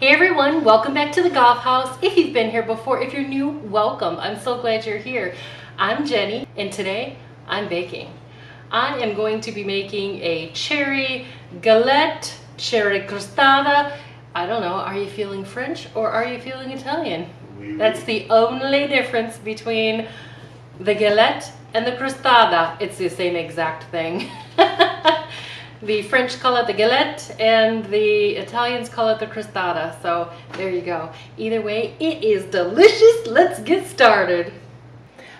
Hey everyone, welcome back to the Gough House. If you've been here before, if you're new, welcome. I'm so glad you're here. I'm Jenny, and today I'm baking. I am going to be making a cherry galette, cherry crostata. I don't know, are you feeling French or are you feeling Italian? That's the only difference between the galette and the crostata. It's the same exact thing. The French call it the galette and the Italians call it the crostata. So there you go. Either way, it is delicious. Let's get started.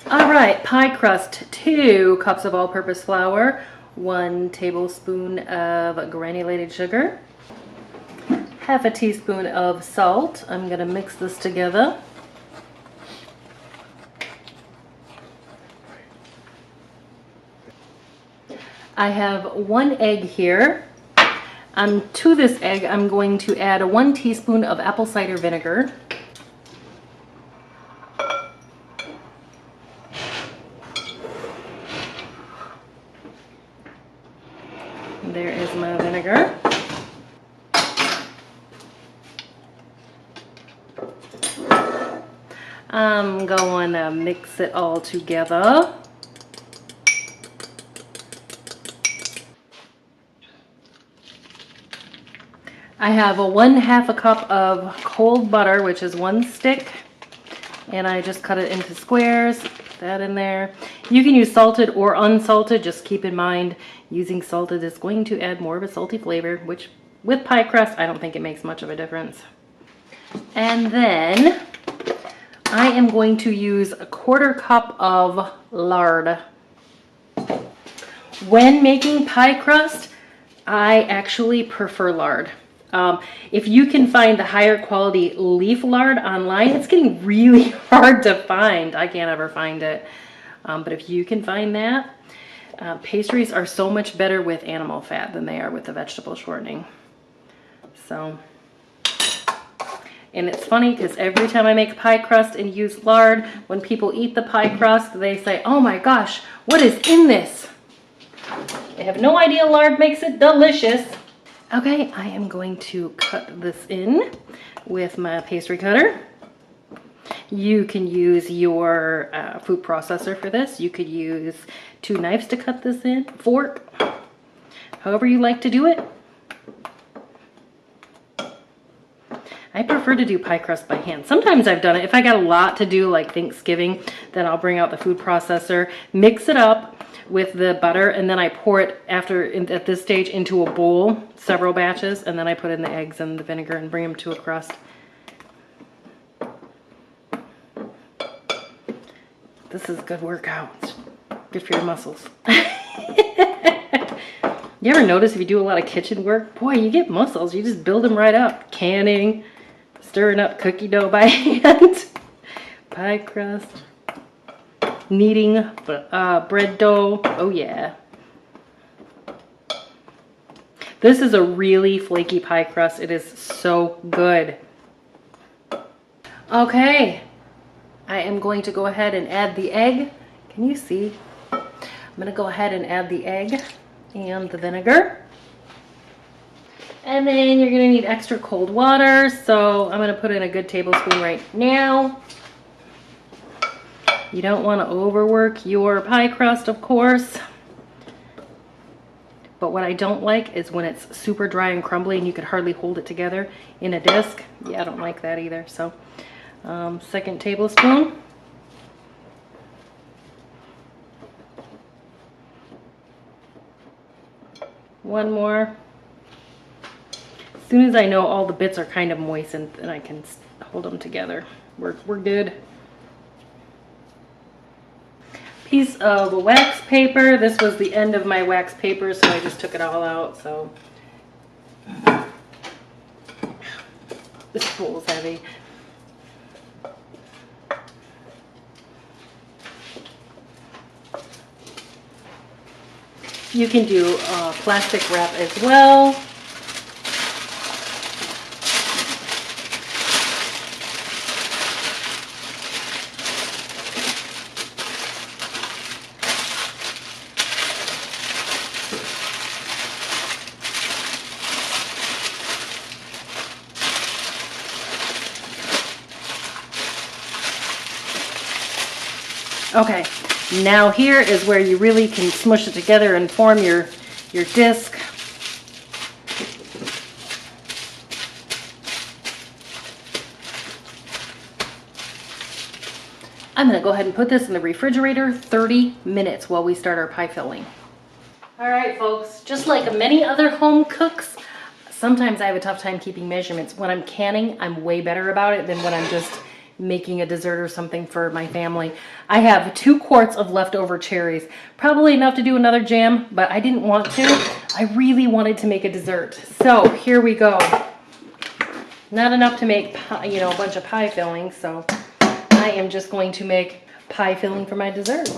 All right, pie crust, 2 cups of all-purpose flour, 1 tablespoon of granulated sugar, half a teaspoon of salt. I'm gonna mix this together. I have 1 egg here. To this egg, I'm going to add 1 teaspoon of apple cider vinegar. There is my vinegar. I'm going to mix it all together. I have 1/2 cup of cold butter, which is 1 stick, and I just cut it into squares. Put that in there. You can use salted or unsalted. Just keep in mind using salted is going to add more of a salty flavor, which with pie crust, I don't think it makes much of a difference. And then I am going to use 1/4 cup of lard. When making pie crust, I actually prefer lard. If you can find the higher quality leaf lard online, it's getting really hard to find. I can't ever find it. But if you can find that, pastries are so much better with animal fat than they are with the vegetable shortening. So, and it's funny because every time I make pie crust and use lard, when people eat the pie crust, they say, "Oh my gosh, what is in this?" They have no idea lard makes it delicious. Okay, I am going to cut this in with my pastry cutter. You can use your food processor for this. You could use 2 knives to cut this in, fork, however you like to do it. I prefer to do pie crust by hand. Sometimes I've done it. If I got a lot to do like Thanksgiving, then I'll bring out the food processor, mix it up with the butter, and then I pour it at this stage into a bowl, several batches, and then I put in the eggs and the vinegar and bring them to a crust. This is a good workout. It's good for your muscles. You ever notice if you do a lot of kitchen work, boy, you get muscles. You just build them right up. Canning, stirring up cookie dough by hand, pie crust, kneading bread dough. Oh yeah. This is a really flaky pie crust. It is so good. Okay, I am going to go ahead and add the egg. Can you see? I'm gonna go ahead and add the egg and the vinegar. And then you're gonna need extra cold water. So I'm gonna put in a good tablespoon right now. You don't want to overwork your pie crust, of course. But what I don't like is when it's super dry and crumbly and you could hardly hold it together in a disc. Yeah, I don't like that either. So, 2nd tablespoon. One more. As soon as I know all the bits are kind of moistened, then I can hold them together. We're good. Piece of wax paper. This was the end of my wax paper, so I just took it all out. So this bowl is heavy. You can do plastic wrap as well. Okay, now here is where you really can smush it together and form your disc. I'm going to go ahead and put this in the refrigerator 30 minutes while we start our pie filling. All right, folks, just like many other home cooks, sometimes I have a tough time keeping measurements. When I'm canning, I'm way better about it than when I'm just making a dessert or something for my family. I have 2 quarts of leftover cherries. Probably enough to do another jam, but I didn't want to. I really wanted to make a dessert. So here we go. Not enough to make pie, you know, a bunch of pie filling, so I am just going to make pie filling for my dessert.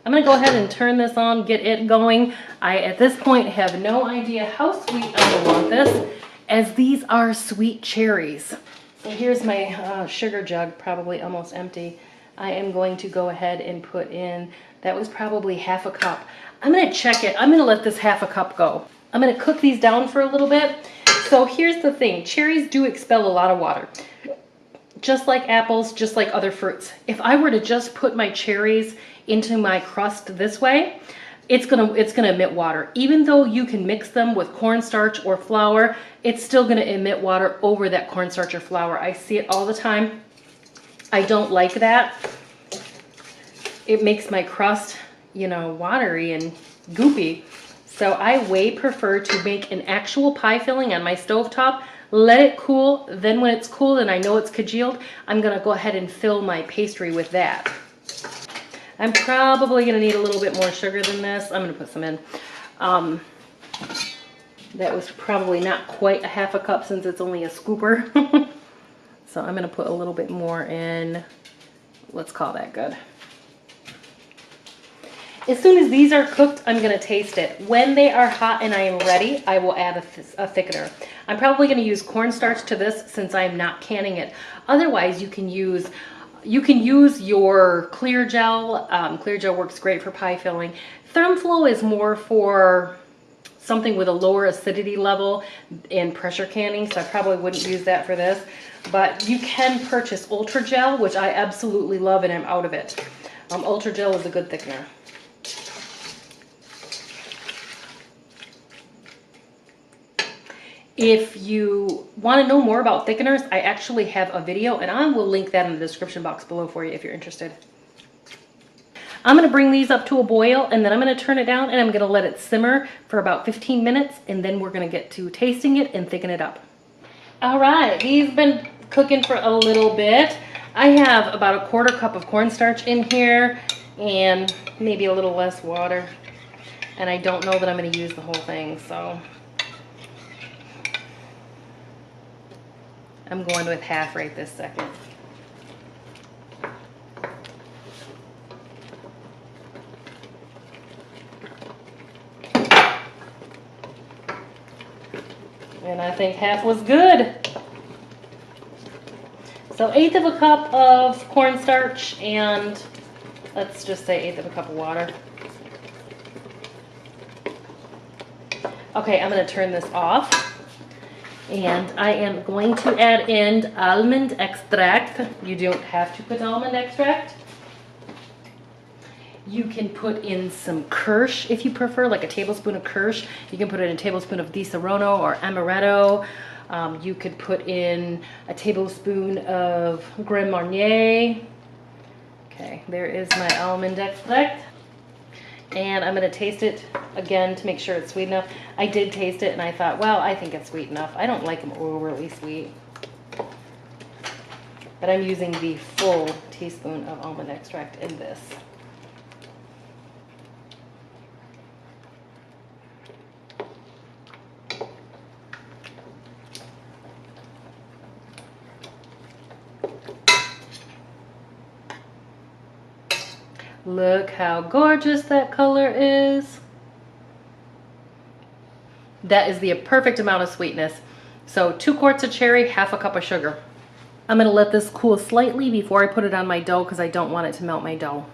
I'm going to go ahead and turn this on, get it going. I, at this point, have no idea how sweet I want this, as these are sweet cherries. So here's my sugar jug, probably almost empty. I am going to go ahead and put in, that was probably half a cup. I'm going to check it. I'm going to let this half a cup go. I'm going to cook these down for a little bit. So here's the thing. Cherries do expel a lot of water. Just like apples, just like other fruits. If I were to just put my cherries into my crust this way, it's gonna emit water. Even though you can mix them with cornstarch or flour, it's still gonna emit water over that cornstarch or flour. I see it all the time. I don't like that. It makes my crust, you know, watery and goopy. So I way prefer to make an actual pie filling on my stovetop, let it cool, then when it's cool and I know it's congealed, I'm gonna go ahead and fill my pastry with that. I'm probably gonna need a little bit more sugar than this. I'm gonna put some in. That was probably not quite a half a cup since it's only a scooper. So I'm gonna put a little bit more in. Let's call that good. As soon as these are cooked, I'm going to taste it. When they are hot and I am ready, I will add a thickener. I'm probably going to use cornstarch to this since I'm not canning it. Otherwise, you can use your clear gel. Clear gel works great for pie filling. ThermFlow is more for something with a lower acidity level in pressure canning, so I probably wouldn't use that for this. But you can purchase Ultra Gel, which I absolutely love, and I'm out of it. Ultra Gel is a good thickener. If you want to know more about thickeners, I actually have a video, and I will link that in the description box below for you if you're interested. I'm going to bring these up to a boil, and then I'm going to turn it down, and I'm going to let it simmer for about 15 minutes, and then we're going to get to tasting it and thicken it up. All right, these have been cooking for a little bit. I have about 1/4 cup of cornstarch in here, and maybe a little less water, and I don't know that I'm going to use the whole thing, so I'm going with half right this second. And I think half was good. So 1/8 of a cup of cornstarch and let's just say 1/8 of a cup of water. Okay, I'm going to turn this off. And I am going to add in almond extract. You don't have to put almond extract. You can put in some kirsch if you prefer, like a tablespoon of kirsch. You can put in a tablespoon of Di Serrano or amaretto. You could put in a tablespoon of Grand Marnier. Okay, there is my almond extract. And I'm going to taste it again to make sure it's sweet enough. I did taste it and I thought, well, I think it's sweet enough. I don't like them overly sweet. But I'm using the full teaspoon of almond extract in this. Look how gorgeous that color is. That is the perfect amount of sweetness. So 2 quarts of cherry, 1/2 cup of sugar. I'm going to let this cool slightly before I put it on my dough because I don't want it to melt my dough.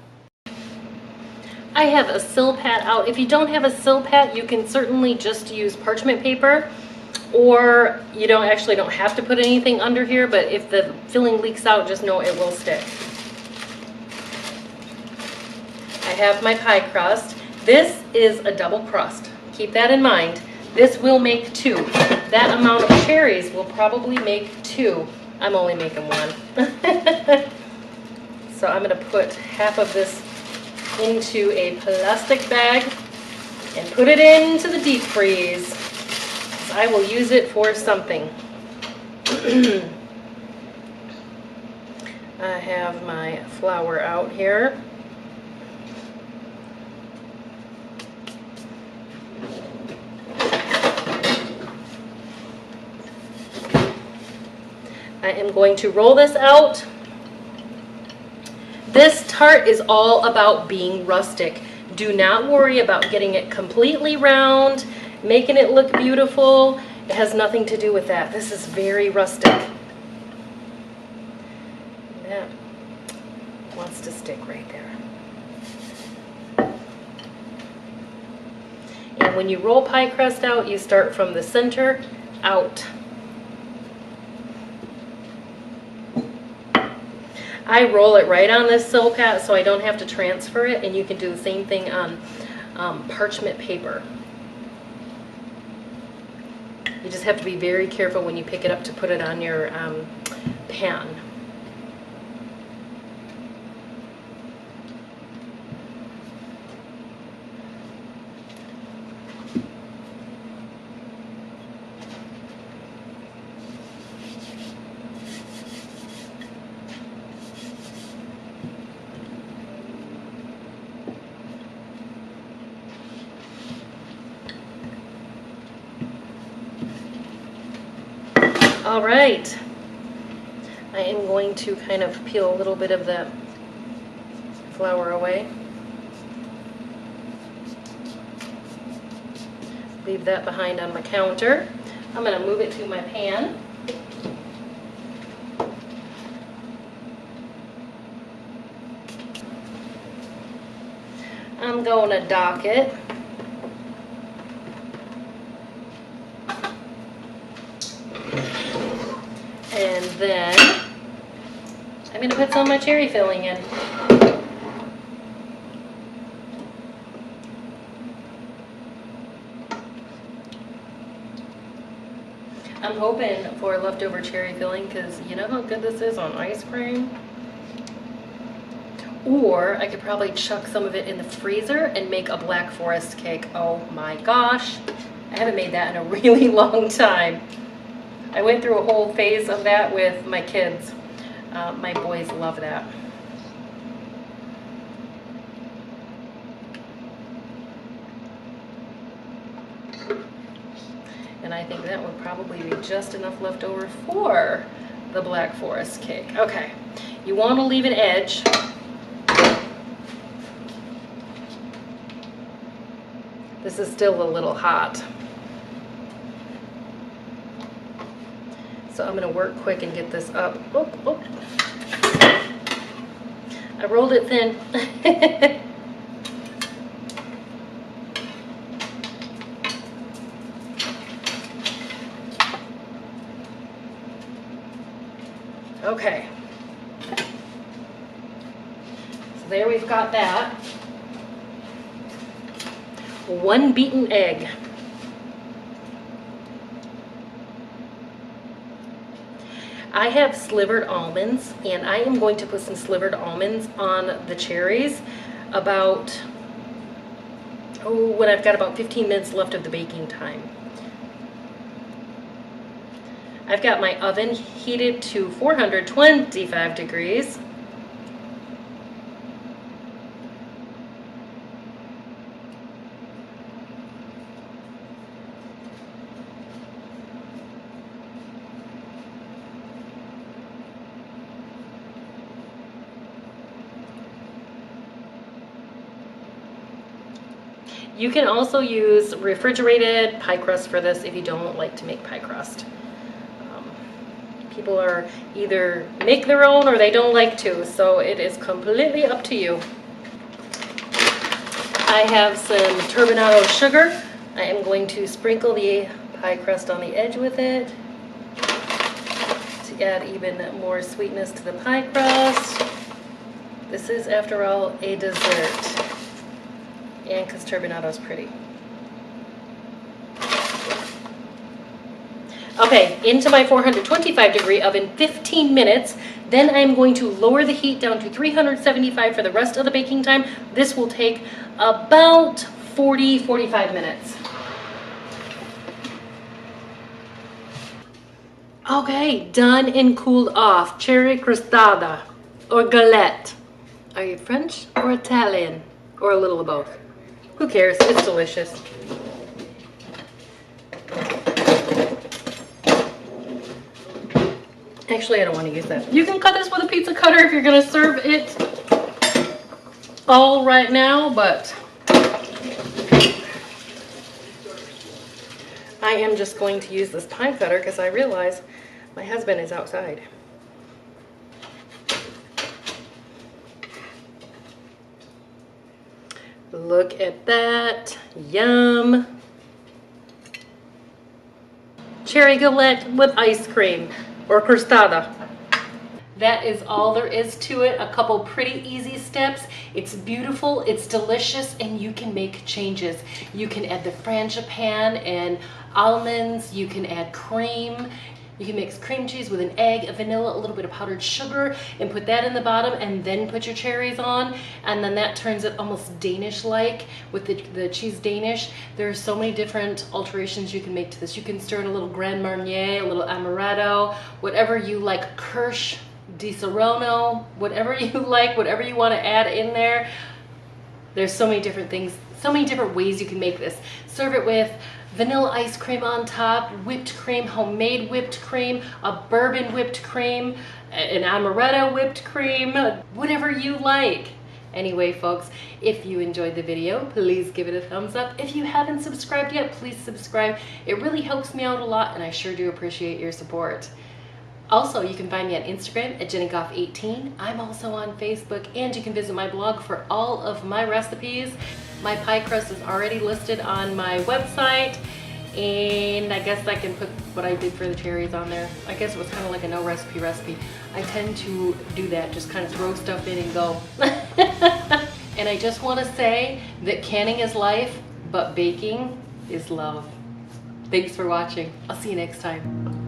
I have a Silpat out. If you don't have a Silpat, you can certainly just use parchment paper, or you don't have to put anything under here, but if the filling leaks out, just know it will stick. have my pie crust. This is a double crust. Keep that in mind. This will make 2. That amount of cherries will probably make 2. I'm only making 1. So I'm going to put half of this into a plastic bag and put it into the deep freeze. I will use it for something. I have my flour out here. I am going to roll this out. This tart is all about being rustic. Do not worry about getting it completely round, making it look beautiful. It has nothing to do with that. This is very rustic. That wants to stick right there. And when you roll pie crust out, you start from the center out. I roll it right on this Silpat so I don't have to transfer it, and you can do the same thing on parchment paper. You just have to be very careful when you pick it up to put it on your pan. All right, I am going to kind of peel a little bit of that flour away. Leave that behind on my counter. I'm going to move it to my pan. I'm going to dock it. And then I'm going to put some of my cherry filling in. I'm hoping for leftover cherry filling because you know how good this is on ice cream. Or I could probably chuck some of it in the freezer and make a Black Forest cake. Oh my gosh, I haven't made that in a really long time. I went through a whole phase of that with my kids. My boys love that. And I think that would probably be just enough left over for the Black Forest cake. Okay, you want to leave an edge. This is still a little hot. So I'm going to work quick and get this up. Oh, oh. I rolled it thin. Okay. So there we've got that. 1 beaten egg. I have slivered almonds, and I am going to put some slivered almonds on the cherries about, when I've got about 15 minutes left of the baking time. I've got my oven heated to 425 degrees. You can also use refrigerated pie crust for this if you don't like to make pie crust. People are either make their own or they don't like to, so it is completely up to you. I have some turbinado sugar. I am going to sprinkle the pie crust on the edge with it to add even more sweetness to the pie crust. This is, after all, a dessert. And because turbinado is pretty. Okay, into my 425 degree oven, 15 minutes. Then I'm going to lower the heat down to 375 for the rest of the baking time. This will take about 45 minutes. Okay, done and cooled off. Cherry crostata or galette. Are you French or Italian? Or a little of both? Who cares? It's delicious. Actually, I don't want to use that. You can cut this with a pizza cutter if you're going to serve it all right now, but I am just going to use this pine cutter because I realize my husband is outside. Look at that. Yum. Cherry galette with ice cream or crostata. That is all there is to it. A couple pretty easy steps. It's beautiful, it's delicious, and you can make changes. You can add the frangipan and almonds. You can add cream. You can mix cream cheese with an egg, a vanilla, a little bit of powdered sugar, and put that in the bottom, and then put your cherries on, and then that turns it almost Danish-like with the cheese Danish. There are so many different alterations you can make to this. You can stir in a little Grand Marnier, a little amaretto, whatever you like, Kirsch, Di Serono, whatever you like, whatever you want to add in there. There's so many different things, so many different ways you can make this. Serve it with vanilla ice cream on top, whipped cream, homemade whipped cream, a bourbon whipped cream, an amaretto whipped cream, whatever you like. Anyway, folks, if you enjoyed the video, please give it a thumbs up. If you haven't subscribed yet, please subscribe. It really helps me out a lot, and I sure do appreciate your support. Also, you can find me on Instagram at Jeni Gough 18. I'm also on Facebook, and you can visit my blog for all of my recipes. My pie crust is already listed on my website, and I guess I can put what I did for the cherries on there. I guess it was kind of like a no recipe. I tend to do that, just kind of throw stuff in and go. And I just want to say that canning is life, but baking is love. Thanks for watching. I'll see you next time.